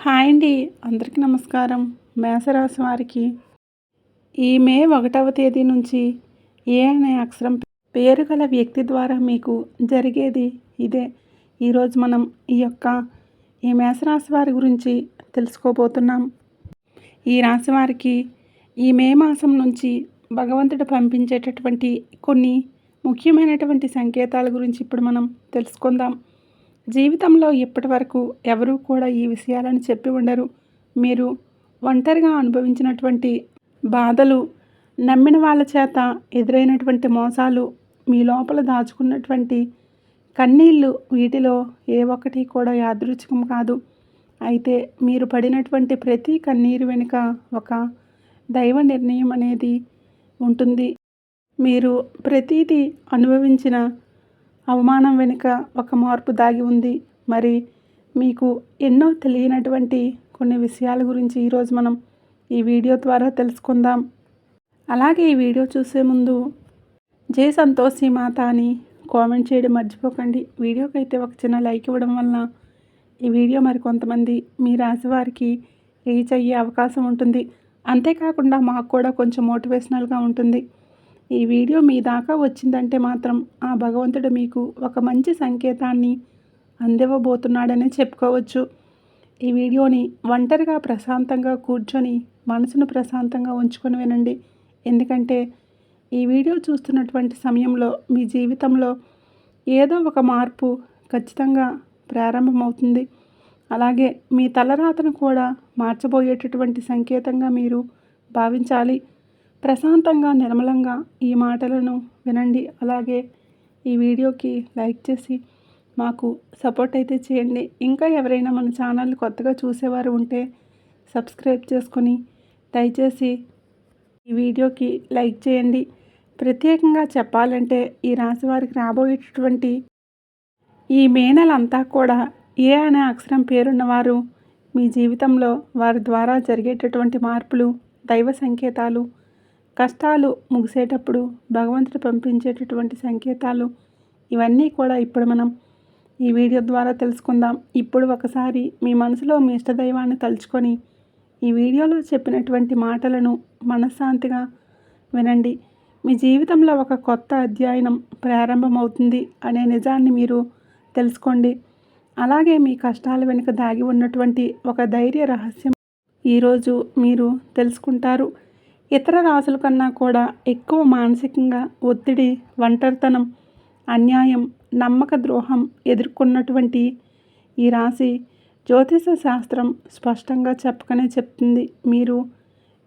Hi అండి. అందరికీ నమస్కారం. మేషరాశి వారికి ఈ మే 1వ తేదీ నుంచి ఏ అనే అక్షరం పేరు గల వ్యక్తి ద్వారా మీకు జరిగేది ఇదే. ఈరోజు మనం ఈ మేషరాశి వారి గురించి తెలుసుకోబోతున్నాం. ఈ రాశి వారికి ఈ మే మాసం నుంచి భగవంతుడు పంపించేటటువంటి కొన్ని ముఖ్యమైనటువంటి సంకేతాల గురించి ఇప్పుడు మనం తెలుసుకుందాం. జీవితంలో ఇప్పటి వరకు ఎవరూ కూడా ఈ విషయాలను చెప్పి ఉండరు. మీరు ఒంటరిగా అనుభవించినటువంటి బాధలు, నమ్మిన వాళ్ళ చేత ఎదురైనటువంటి మోసాలు, మీ లోపల దాచుకున్నటువంటి కన్నీళ్ళు, వీటిలో ఏ ఒక్కటి కూడా యాదృచ్ఛికం కాదు. అయితే మీరు పడినటువంటి ప్రతి కన్నీరు వెనుక ఒక దైవ నిర్ణయం అనేది ఉంటుంది. మీరు ప్రతీది అనుభవించిన అవమానం వెనుక ఒక మార్పు దాగి ఉంది. మరి మీకు ఎన్నో తెలియనటువంటి కొన్ని విషయాల గురించి ఈరోజు మనం ఈ వీడియో ద్వారా తెలుసుకుందాం. అలాగే ఈ వీడియో చూసే ముందు జై సంతోషి మాత అని కామెంట్ చేయడం మర్చిపోకండి. వీడియోకి అయితే ఒక చిన్న లైక్ ఇవ్వడం వలన ఈ వీడియో మరికొంతమంది మీ రాశి వారికి రీచ్ అయ్యే అవకాశం ఉంటుంది. అంతేకాకుండా మాకు కూడా కొంచెం మోటివేషనల్గా ఉంటుంది. ఈ వీడియో మీ దాకా వచ్చిందంటే మాత్రం ఆ భగవంతుడు మీకు ఒక మంచి సంకేతాన్ని అందివ్వబోతున్నాడని చెప్పుకోవచ్చు. ఈ వీడియోని ఒంటరిగా ప్రశాంతంగా కూర్చొని మనసును ప్రశాంతంగా ఉంచుకొని వినండి. ఎందుకంటే ఈ వీడియో చూస్తున్నటువంటి సమయంలో మీ జీవితంలో ఏదో ఒక మార్పు ఖచ్చితంగా ప్రారంభమవుతుంది. అలాగే మీ తలరాతను కూడా మార్చబోయేటటువంటి సంకేతంగా మీరు భావించాలి. ప్రశాంతంగా, నిర్మలంగా ఈ మాటలను వినండి. అలాగే ఈ వీడియోకి లైక్ చేసి మాకు సపోర్ట్ అయితే చేయండి. ఇంకా ఎవరైనా మన ఛానల్ కొత్తగా చూసేవారు ఉంటే సబ్స్క్రైబ్ చేసుకొని దయచేసి ఈ వీడియోకి లైక్ చేయండి. ప్రత్యేకంగా చెప్పాలంటే ఈ రాశి వారికి రాబోయేటటువంటి ఈ మే నెలంతా కూడా ఏ అనే అక్షరం పేరున్నవారు మీ జీవితంలో వారి ద్వారా జరిగేటటువంటి మార్పులు, దైవ సంకేతాలు, కష్టాలు ముగిసేటప్పుడు భగవంతుడు పంపించేటటువంటి సంకేతాలు, ఇవన్నీ కూడా ఇప్పుడు మనం ఈ వీడియో ద్వారా తెలుసుకుందాం. ఇప్పుడు ఒకసారి మీ మనసులో మీ ఇష్టదైవాన్ని తలుచుకొని ఈ వీడియోలో చెప్పినటువంటి మాటలను మనశ్శాంతిగా వినండి. మీ జీవితంలో ఒక కొత్త అధ్యాయం ప్రారంభమవుతుంది అనే నిజాన్ని మీరు తెలుసుకోండి. అలాగే మీ కష్టాల వెనుక దాగి ఉన్నటువంటి ఒక ధైర్య రహస్యం ఈరోజు మీరు తెలుసుకుంటారు. ఇతర రాశుల కన్నా కూడా ఎక్కువ మానసికంగా ఒత్తిడి, ఒంటరితనం, అన్యాయం, నమ్మక ద్రోహం ఎదుర్కొన్నటువంటి ఈ రాశి జ్యోతిష శాస్త్రం స్పష్టంగా చెప్పకనే చెప్తుంది. మీరు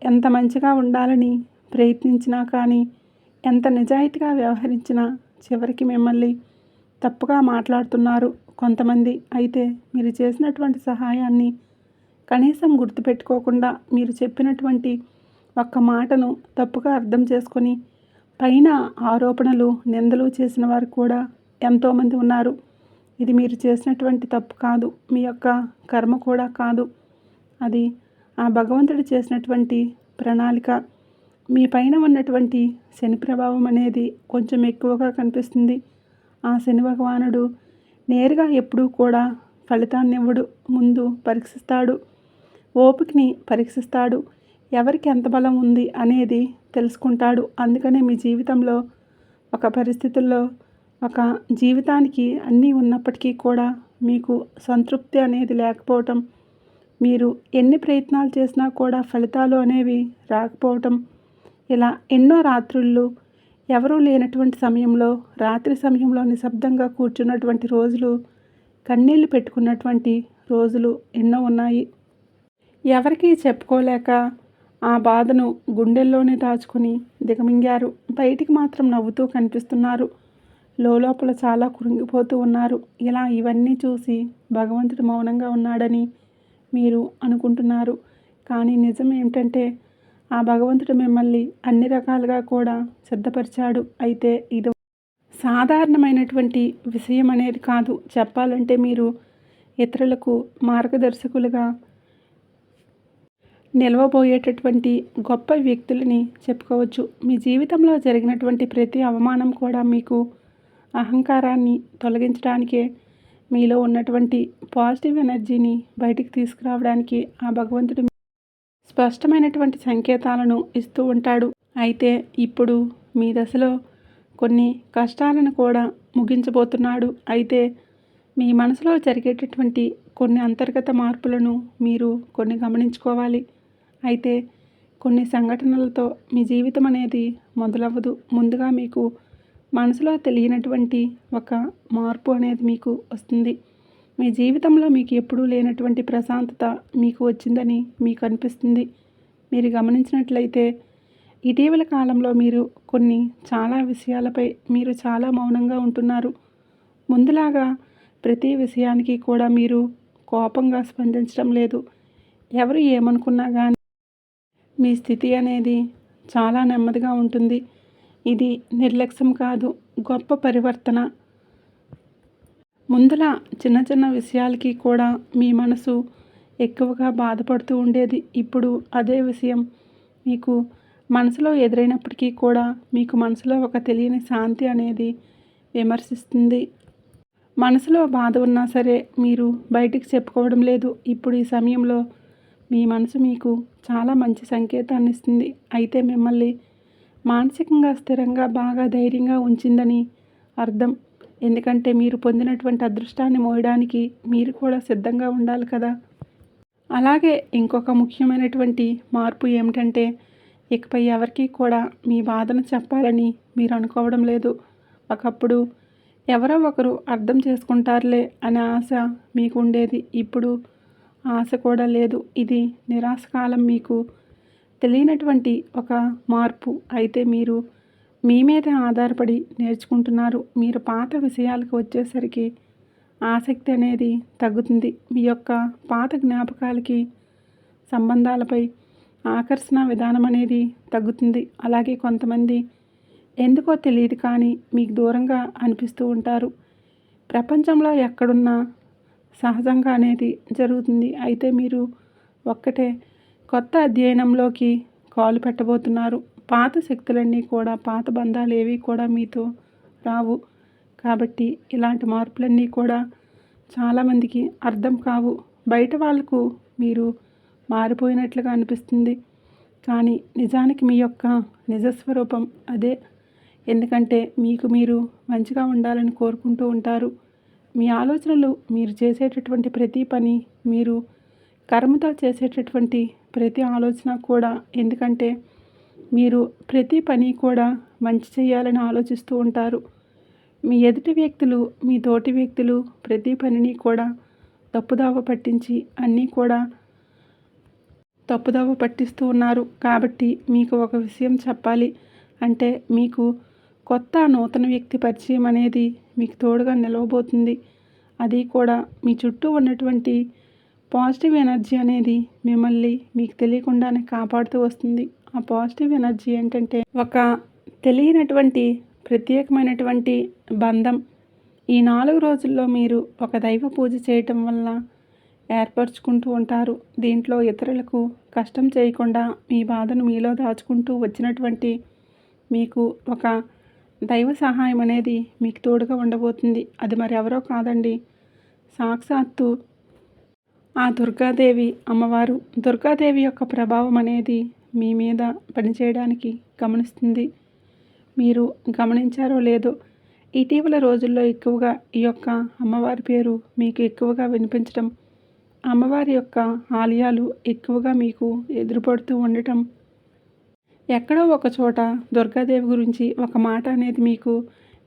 ఎంత మంచిగా ఉండాలని ప్రయత్నించినా కానీ, ఎంత నిజాయితీగా వ్యవహరించినా చివరికి మిమ్మల్ని తప్పుగా మాట్లాడుతున్నారు కొంతమంది. అయితే మీరు చేసినటువంటి సహాయాన్ని కనీసం గుర్తుపెట్టుకోకుండా మీరు చెప్పినటువంటి ఒక్క మాటను తప్పుగా అర్థం చేసుకొని పైన ఆరోపణలు, నిందలు చేసిన వారు కూడా ఎంతోమంది ఉన్నారు. ఇది మీరు చేసినటువంటి తప్పు కాదు, మీ యొక్క కర్మ కూడా కాదు. అది ఆ భగవంతుడు చేసినటువంటి ప్రణాళిక. మీ పైన ఉన్నటువంటి శని ప్రభావం అనేది కొంచెం ఎక్కువగా కనిపిస్తుంది. ఆ శని భగవానుడు నేరుగా ఎప్పుడూ కూడా ఫలితాన్ని ఇవ్వడు, ముందు పరీక్షిస్తాడు, ఓపికని పరీక్షిస్తాడు, ఎవరికి ఎంత బలం ఉంది అనేది తెలుసుకుంటాడు. అందుకనే మీ జీవితంలో ఒక పరిస్థితుల్లో ఒక జీవితానికి అన్నీ ఉన్నప్పటికీ కూడా మీకు సంతృప్తి అనేది లేకపోవటం, మీరు ఎన్ని ప్రయత్నాలు చేసినా కూడా ఫలితాలు అనేవి రాకపోవటం, ఇలా ఎన్నో రాత్రుళ్ళు ఎవరూ లేనటువంటి సమయంలో, రాత్రి సమయంలో నిశ్శబ్దంగా కూర్చున్నటువంటి రోజులు, కన్నీళ్లు పెట్టుకున్నటువంటి రోజులు ఎన్నో ఉన్నాయి. ఎవరికీ చెప్పుకోలేక ఆ బాధను గుండెల్లోనే దాచుకొని దిగమింగారు. బయటికి మాత్రం నవ్వుతూ కనిపిస్తున్నారు, లోపల చాలా కృంగిపోతూ ఉన్నారు. ఇలా ఇవన్నీ చూసి భగవంతుడు మౌనంగా ఉన్నాడని మీరు అనుకుంటున్నారు. కానీ నిజం ఏమిటంటే ఆ భగవంతుడు మిమ్మల్ని అన్ని రకాలుగా కూడా సిద్ధపరిచాడు. అయితే ఇది సాధారణమైనటువంటి విషయం అనేది కాదు. చెప్పాలంటే మీరు ఇతరులకు మార్గదర్శకులుగా నిలవబోయేటటువంటి గొప్ప వ్యక్తులని చెప్పుకోవచ్చు. మీ జీవితంలో జరిగినటువంటి ప్రతి అవమానం కూడా మీకు అహంకారాన్ని తొలగించడానికే మీలో ఉన్నటువంటి పాజిటివ్ ఎనర్జీని బయటికి తీసుకురావడానికి ఆ భగవంతుడు స్పష్టమైనటువంటి సంకేతాలను ఇస్తూ ఉంటాడు. అయితే ఇప్పుడు మీ దశలో కొన్ని కష్టాలను కూడా ముగించబోతున్నాడు. అయితే మీ మనసులో జరిగేటటువంటి కొన్ని అంతర్గత మార్పులను మీరు కొన్ని గమనించుకోవాలి. అయితే కొన్ని సంఘటనలతో మీ జీవితం అనేది మొదలవ్వదు. ముందుగా మీకు మనసులో తెలియనటువంటి ఒక మార్పు అనేది మీకు వస్తుంది. మీ జీవితంలో మీకు ఎప్పుడూ లేనటువంటి ప్రశాంతత మీకు వచ్చిందని మీకు అనిపిస్తుంది. మీరు గమనించినట్లయితే ఇటీవల కాలంలో మీరు కొన్ని చాలా విషయాలపై మీరు చాలా మౌనంగా ఉంటున్నారు. ముందులాగా ప్రతి విషయానికి కూడా మీరు కోపంగా స్పందించడం లేదు. ఎవరు ఏమనుకున్నా కానీ మీ స్థితి అనేది చాలా నెమ్మదిగా ఉంటుంది. ఇది నిర్లక్ష్యం కాదు, గొప్ప పరివర్తన. ముందులా చిన్న చిన్న విషయాలకి కూడా మీ మనసు ఎక్కువగా బాధపడుతూ ఉండేది. ఇప్పుడు అదే విషయం మీకు మనసులో ఎదురైనప్పటికీ కూడా మీకు మనసులో ఒక తెలియని శాంతి అనేది విమర్శిస్తుంది. మనసులో బాధ ఉన్నా సరే మీరు బయటికి చెప్పుకోవడం లేదు. ఇప్పుడు ఈ సమయంలో మీ మనసు మీకు చాలా మంచి సంకేతాన్ని ఇస్తుంది. అయితే మిమ్మల్ని మానసికంగా స్థిరంగా బాగా ధైర్యంగా ఉంచిందని అర్థం. ఎందుకంటే మీరు పొందినటువంటి అదృష్టాన్ని మోయడానికి మీరు కూడా సిద్ధంగా ఉండాలి కదా. అలాగే ఇంకొక ముఖ్యమైనటువంటి మార్పు ఏమిటంటే ఇకపై ఎవరికి కూడా మీ బాధను చెప్పాలని మీరు అనుకోవడం లేదు. ఒకప్పుడు ఎవరో ఒకరు అర్థం చేసుకుంటారులే అనే ఆశ మీకు ఉండేది. ఇప్పుడు ఆశ కూడా లేదు. ఇది నిరాశకాలం. మీకు తెలియనటువంటి ఒక మార్పు. అయితే మీరు మీ మీదే ఆధారపడి నేర్చుకుంటున్నారు. మీరు పాత విషయాలకు వచ్చేసరికి ఆసక్తి అనేది తగ్గుతుంది. మీ యొక్క పాత జ్ఞాపకాలకి సంబంధాలపై ఆకర్షణ విధానం అనేది తగ్గుతుంది. అలాగే కొంతమంది ఎందుకో తెలియదు కానీ మీకు దూరంగా అనిపిస్తూ ఉంటారు. ప్రపంచంలో ఎక్కడున్నా సహజంగా అనేది జరుగుతుంది. అయితే మీరు ఒక్కటే కొత్త అధ్యయనంలోకి కాలు పెట్టబోతున్నారు. పాత శక్తులన్నీ కూడా పాత బంధాలు ఏవి కూడా మీతో రావు. కాబట్టి ఇలాంటి మార్పులన్నీ కూడా చాలామందికి అర్థం కావు. బయట వాళ్ళకు మీరు మారిపోయినట్లుగా అనిపిస్తుంది. కానీ నిజానికి మీ యొక్క నిజస్వరూపం అదే. ఎందుకంటే మీకు మీరు మంచిగా ఉండాలని కోరుకుంటూ ఉంటారు. మీ ఆలోచనలు, మీరు చేసేటటువంటి ప్రతి పని, మీరు కర్మతో చేసేటటువంటి ప్రతి ఆలోచన కూడా, ఎందుకంటే మీరు ప్రతి పని కూడా మంచి చేయాలని ఆలోచిస్తూ ఉంటారు. మీ ఎదుటి వ్యక్తులు, మీ తోటి వ్యక్తులు ప్రతి పనిని కూడా తప్పుదావ పట్టించి అన్నీ కూడా తప్పుదావ పట్టిస్తూ ఉన్నారు. కాబట్టి మీకు ఒక విషయం చెప్పాలి. అంటే మీకు కొత్త నూతన వ్యక్తి పరిచయం అనేది మీకు తోడుగా నిలవబోతుంది. అది కూడా మీ చుట్టూ ఉన్నటువంటి పాజిటివ్ ఎనర్జీ అనేది మిమ్మల్ని మీకు తెలియకుండానే కాపాడుతూ వస్తుంది. ఆ పాజిటివ్ ఎనర్జీ ఏంటంటే ఒక తెలియనటువంటి ప్రత్యేకమైనటువంటి బంధం. ఈ 4 రోజుల్లో మీరు ఒక దైవ పూజ చేయటం వల్ల ఏర్పరచుకుంటూ ఉంటారు. దీంట్లో ఇతరులకు కష్టం చేయకుండా మీ బాధను మీలో దాచుకుంటూ వచ్చినటువంటి మీకు ఒక దైవ సహాయం అనేది మీకు తోడుగా ఉండబోతుంది. అది మరి ఎవరో కాదండి, సాక్షాత్తు ఆ దుర్గాదేవి అమ్మవారు. దుర్గాదేవి యొక్క ప్రభావం అనేది మీ మీద పనిచేయడానికి గమనిస్తుంది. మీరు గమనించారో లేదో ఇటీవల రోజుల్లో ఎక్కువగా ఈ యొక్క అమ్మవారి పేరు మీకు ఎక్కువగా వినిపించడం, అమ్మవారి యొక్క ఆలయాలు ఎక్కువగా మీకు ఎదురుపడుతూ ఉండటం, ఎక్కడో ఒక చోట దుర్గాదేవి గురించి ఒక మాట అనేది మీకు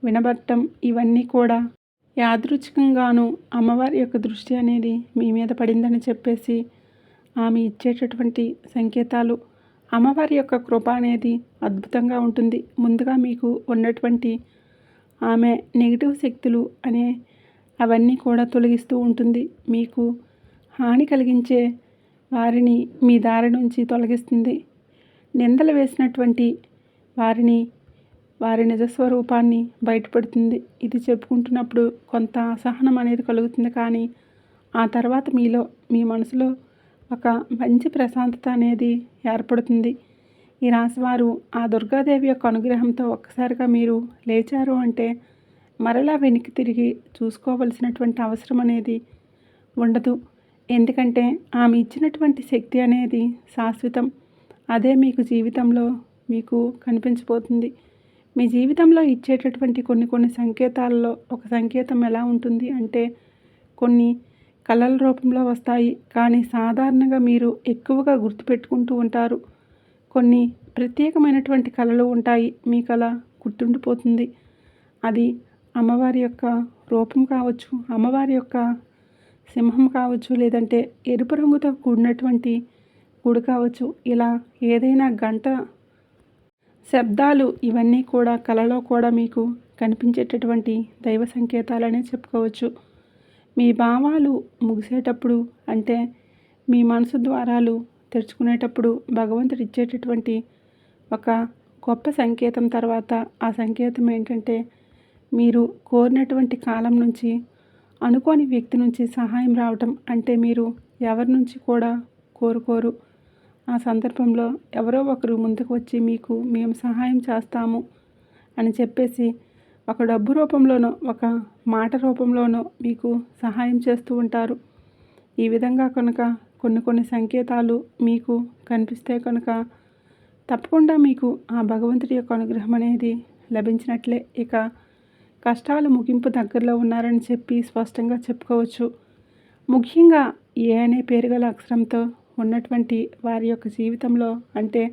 వినబడటం, ఇవన్నీ కూడా యాదృచ్ఛికంగాను అమ్మవారి యొక్క దృష్టి అనేది మీ మీద పడిందని చెప్పేసి ఆమె ఇచ్చేటటువంటి సంకేతాలు. అమ్మవారి యొక్క కృప అనేది అద్భుతంగా ఉంటుంది. ముందుగా మీకు ఉన్నటువంటి ఆమె నెగిటివ్ శక్తులు అనే అవన్నీ కూడా తొలగిస్తూ ఉంటుంది. మీకు హాని కలిగించే వారిని మీ దారి నుంచి తొలగిస్తుంది. నిందలు వేసినటువంటి వారిని, వారి నిజస్వరూపాన్ని బయటపడుతుంది. ఇది చెప్పుకుంటున్నప్పుడు కొంత అసహనం అనేది కలుగుతుంది. కానీ ఆ తర్వాత మీ మనసులో ఒక మంచి ప్రశాంతత అనేది ఏర్పడుతుంది. ఈ రాశివారు ఆ దుర్గాదేవి యొక్క అనుగ్రహంతో ఒక్కసారిగా మీరు లేచారు అంటే మరలా వెనక్కి తిరిగి చూసుకోవలసినటువంటి అవసరం అనేది ఉండదు. ఎందుకంటే ఆమె ఇచ్చినటువంటి శక్తి అనేది శాశ్వతం. అదే మీకు జీవితంలో మీకు కనిపించబోతుంది. మీ జీవితంలో ఇచ్చేటటువంటి కొన్ని సంకేతాల్లో ఒక సంకేతం ఎలా ఉంటుంది అంటే కొన్ని కళల రూపంలో వస్తాయి. కానీ సాధారణంగా మీరు ఎక్కువగా గుర్తుపెట్టుకుంటూ ఉంటారు. కొన్ని ప్రత్యేకమైనటువంటి కళలు ఉంటాయి. మీ కళ గుర్తుండిపోతుంది. అది అమ్మవారి యొక్క రూపం కావచ్చు, అమ్మవారి యొక్క సింహం కావచ్చు, లేదంటే ఎరుపు రంగుతో కూడినటువంటి గుడి కావచ్చు. ఇలా ఏదైనా గంట శబ్దాలు ఇవన్నీ కూడా కళలో కూడా మీకు కనిపించేటటువంటి దైవ సంకేతాలనే చెప్పుకోవచ్చు. మీ భావాలు ముగిసేటప్పుడు అంటే మీ మనసు ద్వారాలు తెరుచుకునేటప్పుడు భగవంతుడు ఇచ్చేటటువంటి ఒక గొప్ప సంకేతం తర్వాత ఆ సంకేతం ఏంటంటే మీరు కోరినటువంటి కాలం నుంచి అనుకోని వ్యక్తి నుంచి సహాయం రావటం. అంటే మీరు ఎవరి నుంచి కూడా కోరుకోరు. ఆ సందర్భంలో ఎవరో ఒకరు ముందుకు వచ్చి మీకు మేము సహాయం చేస్తాము అని చెప్పేసి ఒక డబ్బు రూపంలోనో ఒక మాట రూపంలోనో మీకు సహాయం చేస్తూ ఉంటారు. ఈ విధంగా కనుక కొన్ని సంకేతాలు మీకు కనిపిస్తే కనుక తప్పకుండా మీకు ఆ భగవంతుడి యొక్క అనుగ్రహం అనేది లభించినట్లే. ఇక కష్టాలు ముగింపు దగ్గరలో ఉన్నారని చెప్పి స్పష్టంగా చెప్పుకోవచ్చు. ముఖ్యంగా ఏ అనే పేరు గల అక్షరంతో ఉన్నటువంటి వారి యొక్క జీవితంలో అంటే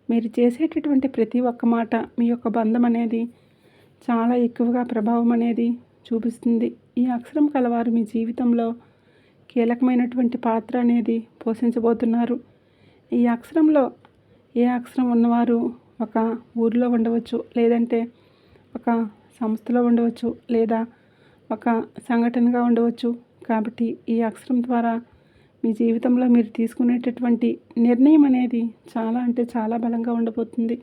మీరు చేసేటటువంటి ప్రతి ఒక్క మాట మీ యొక్క బంధం అనేది చాలా ఎక్కువగా ప్రభావం అనేది చూపిస్తుంది. ఈ అక్షరం కలవారు మీ జీవితంలో కీలకమైనటువంటి పాత్ర అనేది పోషించబోతున్నారు. ఈ అక్షరంలో ఏ అక్షరం ఉన్నవారు ఒక ఊరిలో ఉండవచ్చు, లేదంటే ఒక సంస్థలో ఉండవచ్చు, లేదా ఒక సంఘటనగా ఉండవచ్చు. కాబట్టి ఈ అక్షరం ద్వారా మీ జీవితంలో మీరు తీసుకునేటటువంటి నిర్ణయం అనేది చాలా అంటే చాలా బలంగా ఉండబోతుంది.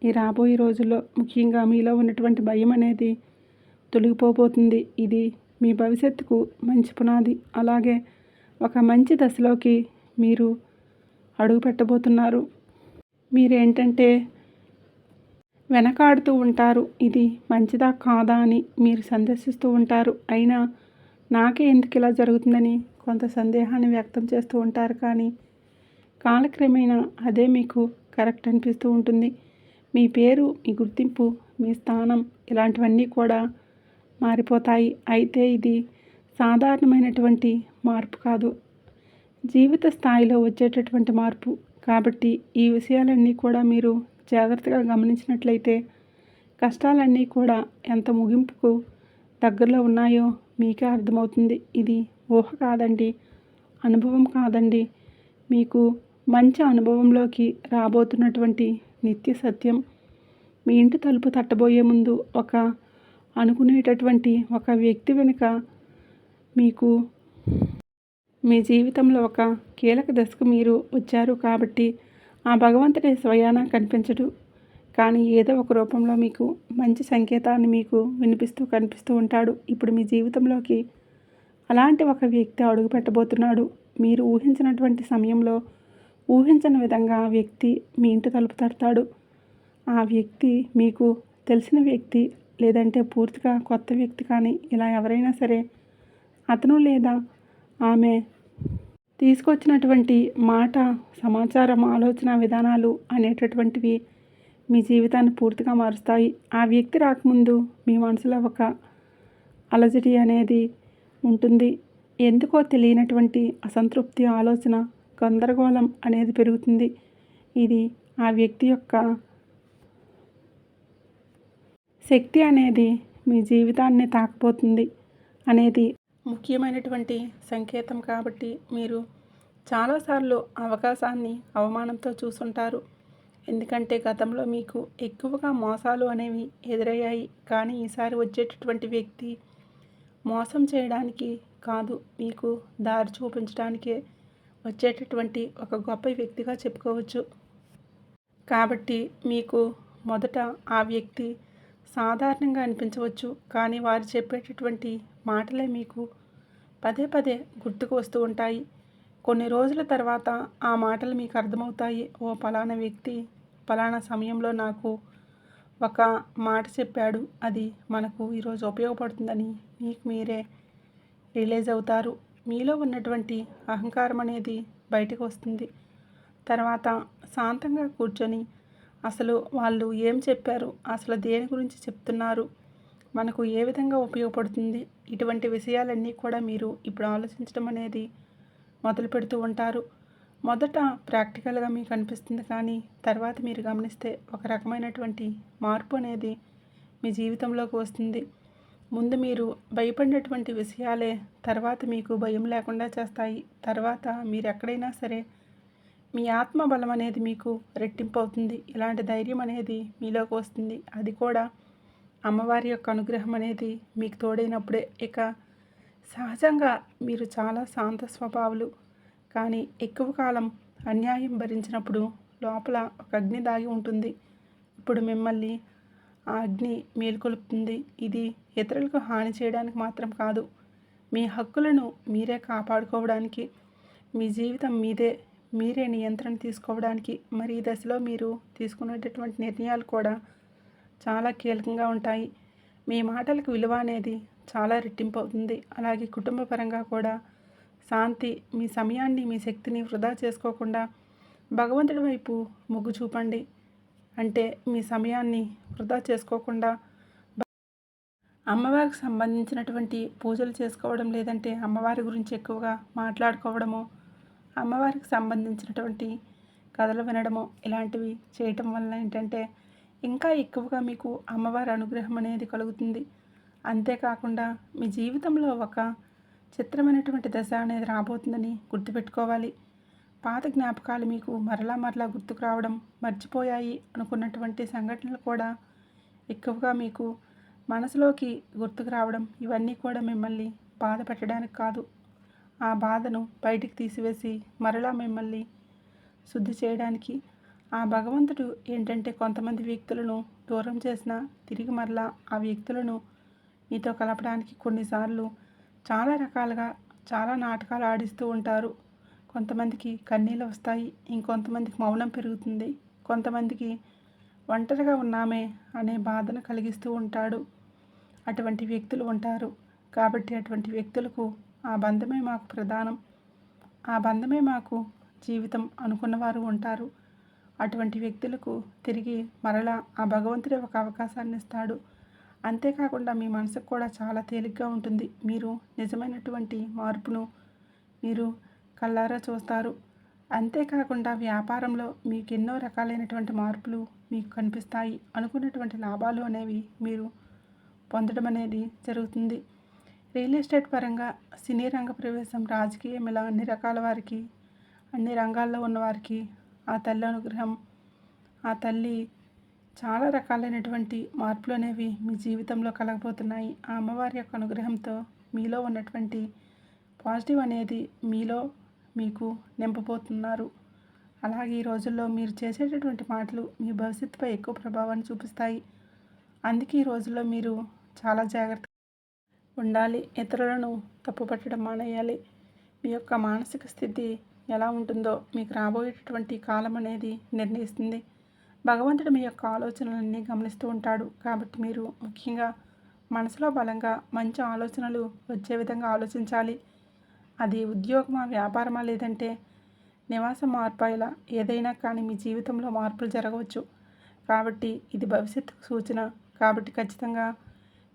ఈ రాబోయే రోజుల్లో ముఖ్యంగా మీలో ఉన్నటువంటి భయం అనేది తొలగిపోబోతుంది. ఇది మీ భవిష్యత్తుకు మంచి పునాది. అలాగే ఒక మంచి దశలోకి మీరు అడుగు పెట్టబోతున్నారు. మీరేంటంటే వెనకాడుతూ ఉంటారు. ఇది మంచిదా కాదా అని మీరు సందేశిస్తూ ఉంటారు. అయినా నాకే ఎందుకు ఇలా జరుగుతుందని కొంత సందేహాన్ని వ్యక్తం చేస్తూ ఉంటారు. కానీ కాలక్రమేణా అదే మీకు కరెక్ట్ అనిపిస్తూ ఉంటుంది. మీ పేరు, మీ గుర్తింపు, మీ స్థానం ఇలాంటివన్నీ కూడా మారిపోతాయి. అయితే ఇది సాధారణమైనటువంటి మార్పు కాదు, జీవిత స్థాయిలో వచ్చేటటువంటి మార్పు. కాబట్టి ఈ విషయాలన్నీ కూడా మీరు జాగ్రత్తగా గమనించినట్లయితే కష్టాలన్నీ కూడా ఎంత ముగింపుకు దగ్గరలో ఉన్నాయో మీకే అర్థమవుతుంది. ఇది ఊహ కాదండి, అనుభవం కాదండి, మీకు మంచి అనుభవంలోకి రాబోతున్నటువంటి నిత్య సత్యం. మీ ఇంటి తలుపు తట్టబోయే ముందు ఒక అనుకునేటటువంటి ఒక వ్యక్తి వెనుక మీకు మీ జీవితంలో ఒక కీలక దశకు మీరు వచ్చారు. కాబట్టి ఆ భగవంతుడి స్వయాన కనిపించడు, కానీ ఏదో ఒక రూపంలో మీకు మంచి సంకేతాన్ని మీకు వినిపిస్తూ కనిపిస్తూ ఉంటాడు. ఇప్పుడు మీ జీవితంలోకి అలాంటి ఒక వ్యక్తి అడుగు పెట్టబోతున్నాడు. మీరు ఊహించినటువంటి సమయంలో ఊహించని విధంగా ఆ వ్యక్తి మీ ఇంటి తలుపు తడతాడు. ఆ వ్యక్తి మీకు తెలిసిన వ్యక్తి, లేదంటే పూర్తిగా కొత్త వ్యక్తి, కానీ ఇలా ఎవరైనా సరే అతను లేదా ఆమె తీసుకొచ్చినటువంటి మాట, సమాచారం, ఆలోచన విధానాలు అనేటటువంటివి మీ జీవితాన్ని పూర్తిగా మారుస్తాయి. ఆ వ్యక్తి రాకముందు మీ మనసులో ఒక అలజడి అనేది ఉంటుంది. ఎందుకో తెలియనటువంటి అసంతృప్తి, ఆలోచన, గందరగోళం అనేది పెరుగుతుంది. ఇది ఆ వ్యక్తి యొక్క శక్తి అనేది మీ జీవితాన్ని తాకబోతుంది అనేది ముఖ్యమైనటువంటి సంకేతం. కాబట్టి మీరు చాలాసార్లు అవకాశాన్ని అవమానంతో చూసుంటారు. ఎందుకంటే గతంలో మీకు ఎక్కువగా మోసాలు అనేవి ఎదురయ్యాయి. కానీ ఈసారి వచ్చేటటువంటి వ్యక్తి మోసం చేయడానికి కాదు, మీకు దారి చూపించడానికే వచ్చేటటువంటి ఒక గొప్ప వ్యక్తిగా చెప్పుకోవచ్చు. కాబట్టి మీకు మొదట ఆ వ్యక్తి సాధారణంగా అనిపించవచ్చు, కానీ వారు చెప్పేటటువంటి మాటలే మీకు పదే పదే గుర్తుకు వస్తూ ఉంటాయి. కొన్ని రోజుల తర్వాత ఆ మాటలు మీకు అర్థమవుతాయి. ఓ పలానా వ్యక్తి పలానా సమయంలో నాకు ఒక మాట చెప్పాడు, అది మనకు ఈరోజు ఉపయోగపడుతుందని మీకు మీరే రియలైజ్ అవుతారు. మీలో ఉన్నటువంటి అహంకారం అనేది బయటకు వస్తుంది. తర్వాత శాంతంగా కూర్చొని అసలు వాళ్ళు ఏం చెప్పారు, అసలు దేని గురించి చెప్తున్నారు, మనకు ఏ విధంగా ఉపయోగపడుతుంది, ఇటువంటి విషయాలన్నీ కూడా మీరు ఇప్పుడు ఆలోచించడం అనేది మొదలు పెడుతూ ఉంటారు. మొదట ప్రాక్టికల్గా మీకు అనిపిస్తుంది, కానీ తర్వాత మీరు గమనిస్తే ఒక రకమైనటువంటి మార్పు అనేది మీ జీవితంలోకి వస్తుంది. ముందు మీరు భయపడినటువంటి విషయాలే తర్వాత మీకు భయం లేకుండా చేస్తాయి. తర్వాత మీరు ఎక్కడైనా సరే మీ ఆత్మబలం అనేది మీకు రెట్టింపు అవుతుంది. ఇలాంటి ధైర్యం అనేది మీలోకి వస్తుంది. అది కూడా అమ్మవారి యొక్క అనుగ్రహం అనేది మీకు తోడైనప్పుడే. ఇక సహజంగా మీరు చాలా శాంత స్వభావులు, కానీ ఎక్కువ కాలం అన్యాయం భరించినప్పుడు లోపల ఒక అగ్ని దాగి ఉంటుంది. ఇప్పుడు మిమ్మల్ని ఆ అగ్ని మేలుకొలుపుతుంది. ఇది ఇతరులకు హాని చేయడానికి మాత్రం కాదు, మీ హక్కులను మీరే కాపాడుకోవడానికి, మీ జీవితం మీరే నియంత్రణ తీసుకోవడానికి. మరి ఈ దశలో మీరు తీసుకునేటటువంటి నిర్ణయాలు కూడా చాలా కీలకంగా ఉంటాయి. మీ మాటలకు విలువ అనేది చాలా రెట్టింపు అవుతుంది. అలాగే కుటుంబ పరంగా కూడా శాంతి. మీ సమయాన్ని, మీ శక్తిని వృధా చేసుకోకుండా భగవంతుడి వైపు మొగ్గు చూపండి. అంటే మీ సమయాన్ని వృధా చేసుకోకుండా అమ్మవారికి సంబంధించినటువంటి పూజలు చేసుకోవడం, లేదంటే అమ్మవారి గురించి ఎక్కువగా మాట్లాడుకోవడము, అమ్మవారికి సంబంధించినటువంటి కథలు వినడము, ఇలాంటివి చేయటం వలన ఏంటంటే ఇంకా ఎక్కువగా మీకు అమ్మవారి అనుగ్రహం అనేది కలుగుతుంది. అంతేకాకుండా మీ జీవితంలో ఒక చిత్రమైనటువంటి దశ అనేది రాబోతుందని గుర్తుపెట్టుకోవాలి. పాత జ్ఞాపకాలు మీకు మరలా గుర్తుకు రావడం, మర్చిపోయాయి అనుకున్నటువంటి సంఘటనలు కూడా ఎక్కువగా మీకు మనసులోకి గుర్తుకు రావడం, ఇవన్నీ కూడా మిమ్మల్ని బాధ పెట్టడానికి కాదు, ఆ బాధను బయటికి తీసివేసి మరలా మిమ్మల్ని శుద్ధి చేయడానికి. ఆ భగవంతుడు ఏంటంటే కొంతమంది వ్యక్తులను దూరం చేసిన తిరిగి మరలా ఆ వ్యక్తులను మీతో కలపడానికి కొన్నిసార్లు చాలా రకాలుగా చాలా నాటకాలు ఆడిస్తూ ఉంటారు. కొంతమందికి కన్నీళ్ళు వస్తాయి, ఇంకొంతమందికి మౌనం పెరుగుతుంది, కొంతమందికి ఒంటరిగా ఉన్నామే అనే బాధను కలిగిస్తూ ఉంటాడు. అటువంటి వ్యక్తులు ఉంటారు. కాబట్టి అటువంటి వ్యక్తులకు ఆ బంధమే మాకు ప్రధానం, ఆ బంధమే మాకు జీవితం అనుకున్నవారు ఉంటారు. అటువంటి వ్యక్తులకు తిరిగి మరలా ఆ భగవంతుడే ఒక అవకాశాన్ని ఇస్తాడు. అంతేకాకుండా మీ మనసుకు కూడా చాలా తేలిగ్గా ఉంటుంది. మీరు నిజమైనటువంటి మార్పును మీరు కళ్ళారా చూస్తారు. అంతేకాకుండా వ్యాపారంలో మీకు ఎన్నో రకాలైనటువంటి మార్పులు మీకు కనిపిస్తాయి. అనుకున్నటువంటి లాభాలు అనేవి మీరు పొందడం అనేది జరుగుతుంది. రియల్ ఎస్టేట్ పరంగా, సినీ రంగ ప్రవేశం, రాజకీయం, ఇలా అన్ని రకాల వారికి, అన్ని రంగాల్లో ఉన్నవారికి ఆ తల్లి అనుగ్రహం, ఆ తల్లి చాలా రకాలైనటువంటి మార్పులు అనేవి మీ జీవితంలో కలగబోతున్నాయి. ఆ అమ్మవారి యొక్క అనుగ్రహంతో మీలో ఉన్నటువంటి పాజిటివ్ అనేది మీలో మీకు నింపబోతున్నారు. అలాగే ఈ రోజుల్లో మీరు చేసేటటువంటి మాటలు మీ భవిష్యత్తుపై ఎక్కువ ప్రభావాన్ని చూపిస్తాయి. అందుకే ఈ రోజుల్లో మీరు చాలా జాగ్రత్తగా ఉండాలి. ఇతరులను తప్పుపట్టడం మానేయాలి. మీ యొక్క మానసిక స్థితి ఎలా ఉంటుందో మీకు రాబోయేటటువంటి కాలం అనేది నిర్ణయిస్తుంది. భగవంతుడు మీ యొక్క ఆలోచనలన్నీ గమనిస్తూ ఉంటాడు. కాబట్టి మీరు ముఖ్యంగా మనసులో బలంగా మంచి ఆలోచనలు వచ్చే విధంగా ఆలోచించాలి. అది ఉద్యోగమా, వ్యాపారమా, లేదంటే నివాసం మార్పా, ఇలా ఏదైనా కానీ మీ జీవితంలో మార్పులు జరగవచ్చు. కాబట్టి ఇది భవిష్యత్తుకు సూచన. కాబట్టి ఖచ్చితంగా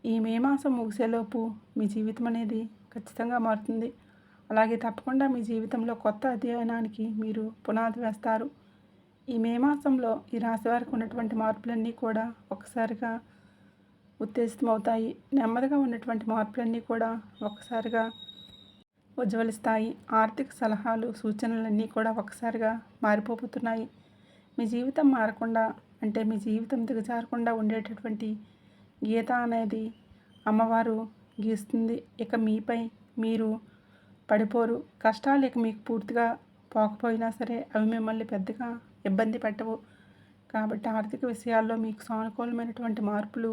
ఈ మే మాసం ముగిసేలోపు మీ జీవితం అనేది ఖచ్చితంగా మారుతుంది. అలాగే తప్పకుండా మీ జీవితంలో కొత్త అధ్యయనానికి మీరు పునాది వేస్తారు. ఈ మే మాసంలో ఈ రాశి వారికి ఉన్నటువంటి మార్పులన్నీ కూడా ఒక్కసారిగా ఉత్తేజితమవుతాయి. నెమ్మదిగా ఉన్నటువంటి మార్పులన్నీ కూడా ఒక్కసారిగా ఉజ్వలిస్తాయి. ఆర్థిక సలహాలు, సూచనలన్నీ కూడా ఒక్కసారిగా మారిపోతున్నాయి. మీ జీవితం మారకుండా, అంటే మీ జీవితం దిగజారకుండా ఉండేటటువంటి గీత అనేది అమ్మవారు గీస్తుంది. ఇక మీపై మీరు పడిపోరు. కష్టాలు ఇక మీకు పూర్తిగా పోకపోయినా సరే అవి మిమ్మల్ని పెద్దగా ఇబ్బంది పెట్టవు. కాబట్టి ఆర్థిక విషయాల్లో మీకు సానుకూలమైనటువంటి మార్పులు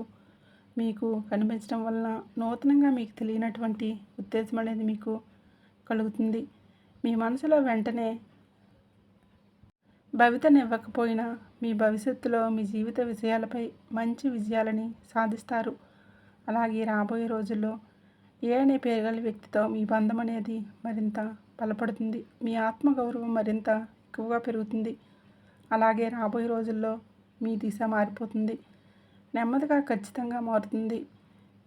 మీకు కనిపించడం వలన నూతనంగా మీకు తెలియనటువంటి ఉత్తేజం అనేది మీకు కలుగుతుంది. మీ మనసులో వెంటనే భవితనివ్వకపోయినా మీ భవిష్యత్తులో మీ జీవిత విషయాలపై మంచి విజయాలని సాధిస్తారు. అలాగే రాబోయే రోజుల్లో ఏ అనే పేరు గల వ్యక్తితో మీ బంధం అనేది మరింత బలపడుతుంది. మీ ఆత్మగౌరవం మరింత ఎక్కువగా పెరుగుతుంది. అలాగే రాబోయే రోజుల్లో మీ దిశ మారిపోతుంది. నెమ్మదిగా ఖచ్చితంగా మారుతుంది.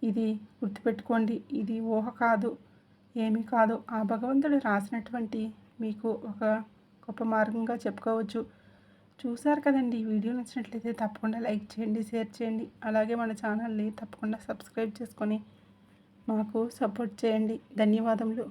ఇది గుర్తుపెట్టుకోండి. ఇది ఊహ కాదు, ఏమీ కాదు. ఆ భగవంతుడు రాసినటువంటి మీకు ఒక గొప్ప మార్గంగా చెప్పుకోవచ్చు. చూశారు కదండి. ఈ వీడియో నచ్చినట్లయితే తప్పకుండా లైక్ చేయండి, షేర్ చేయండి. అలాగే మన ఛానల్ని తప్పకుండా సబ్స్క్రైబ్ చేసుకొని మాకు సపోర్ట్ చేయండి. ధన్యవాదములు.